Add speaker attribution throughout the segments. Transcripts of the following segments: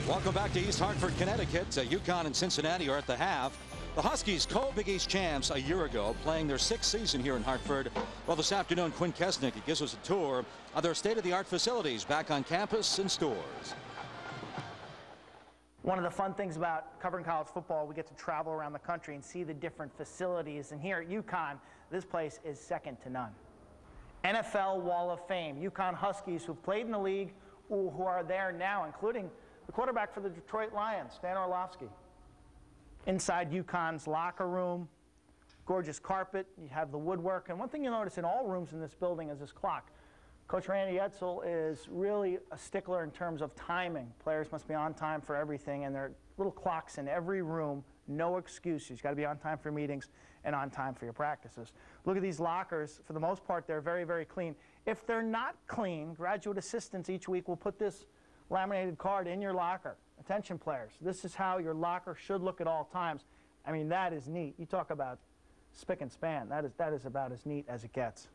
Speaker 1: Welcome back to East Hartford, Connecticut. UConn and Cincinnati are at the half. The Huskies, co-Big East champs a year ago, playing their 6th season here in Hartford. Well, this afternoon, Quint Kessenich gives us a tour of their state-of-the-art facilities back on campus and stores.
Speaker 2: One of the fun things about covering college football, we get to travel around the country and see the different facilities. And here at UConn, this place is second to none. NFL Wall of Fame, UConn Huskies who've played in the league, who are there now, including the quarterback for the Detroit Lions, Stan Orlovsky. Inside UConn's locker room, gorgeous carpet, you have the woodwork. And one thing you'll notice in all rooms in this building is this clock. Coach Randy Edsall is really a stickler in terms of timing. Players must be on time for everything, and there are little clocks in every room, no excuses. You've got to be on time for meetings and on time for your practices. Look at these lockers. For the most part, they're very, very clean. If they're not clean, graduate assistants each week will put this laminated card in your locker. Attention players, this is how your locker should look at all times. I mean, that is neat. You talk about spick and span. That is about as neat as it gets.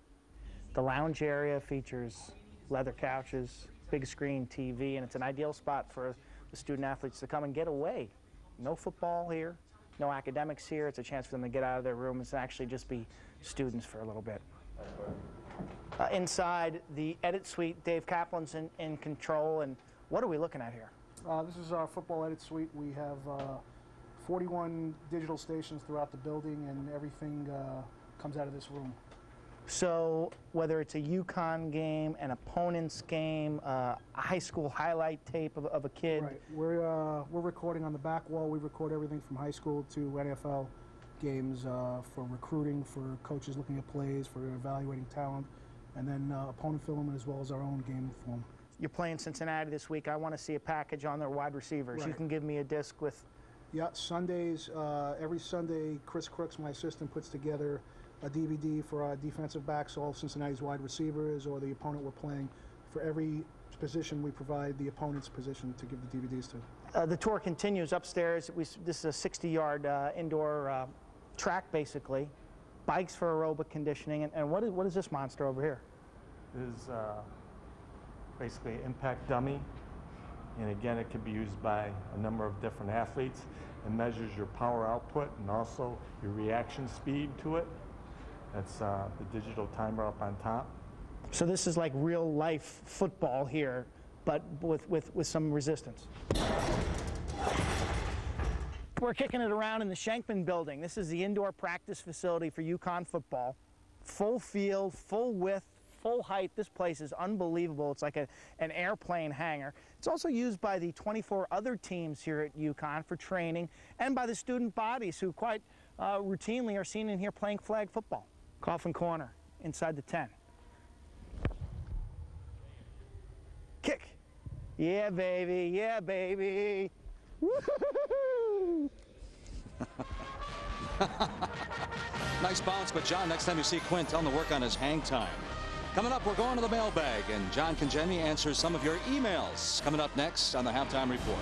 Speaker 2: The lounge area features leather couches, big screen TV, and it's an ideal spot for the student athletes to come and get away. No football here, no academics here. It's a chance for them to get out of their rooms and actually just be students for a little bit. Inside the edit suite, Dave Kaplan's in control, and what are we looking at here?
Speaker 3: This is our football edit suite. We have 41 digital stations throughout the building, and everything comes out of this room.
Speaker 2: So whether it's a UConn game, an opponent's game, a high school highlight tape of a kid.
Speaker 3: Right. We're recording on the back wall. We record everything from high school to NFL games for recruiting, for coaches looking at plays, for evaluating talent, and then opponent film as well as our own game film.
Speaker 2: You're playing Cincinnati this week. I want to see a package on their wide receivers. Right. You can give me a disc with...
Speaker 3: Yeah, Sundays, every Sunday, Chris Crooks, my assistant, puts together a DVD for our defensive backs, all Cincinnati's wide receivers, or the opponent we're playing. For every position, we provide the opponent's position to give the DVDs to.
Speaker 2: The tour continues upstairs. This is a 60-yard indoor track, basically. Bikes for aerobic conditioning. And what is this monster over here?
Speaker 4: This is basically an impact dummy. And again, it can be used by a number of different athletes. It measures your power output and also your reaction speed to it. That's the digital timer up on top.
Speaker 2: So this is like real life football here, but with some resistance. We're kicking it around in the Shankman building. This is the indoor practice facility for UConn football. Full field, full width, full height. This place is unbelievable. It's like an airplane hangar. It's also used by the 24 other teams here at UConn for training, and by the student bodies who quite routinely are seen in here playing flag football. Coffin corner inside the 10. Kick. Yeah, baby. Yeah, baby. Woo-hoo-hoo-hoo.
Speaker 1: Nice bounce, but John, next time you see Quint, tell him to work on his hang time. Coming up, we're going to the mailbag, and John Congemi answers some of your emails. Coming up next on the Halftime Report.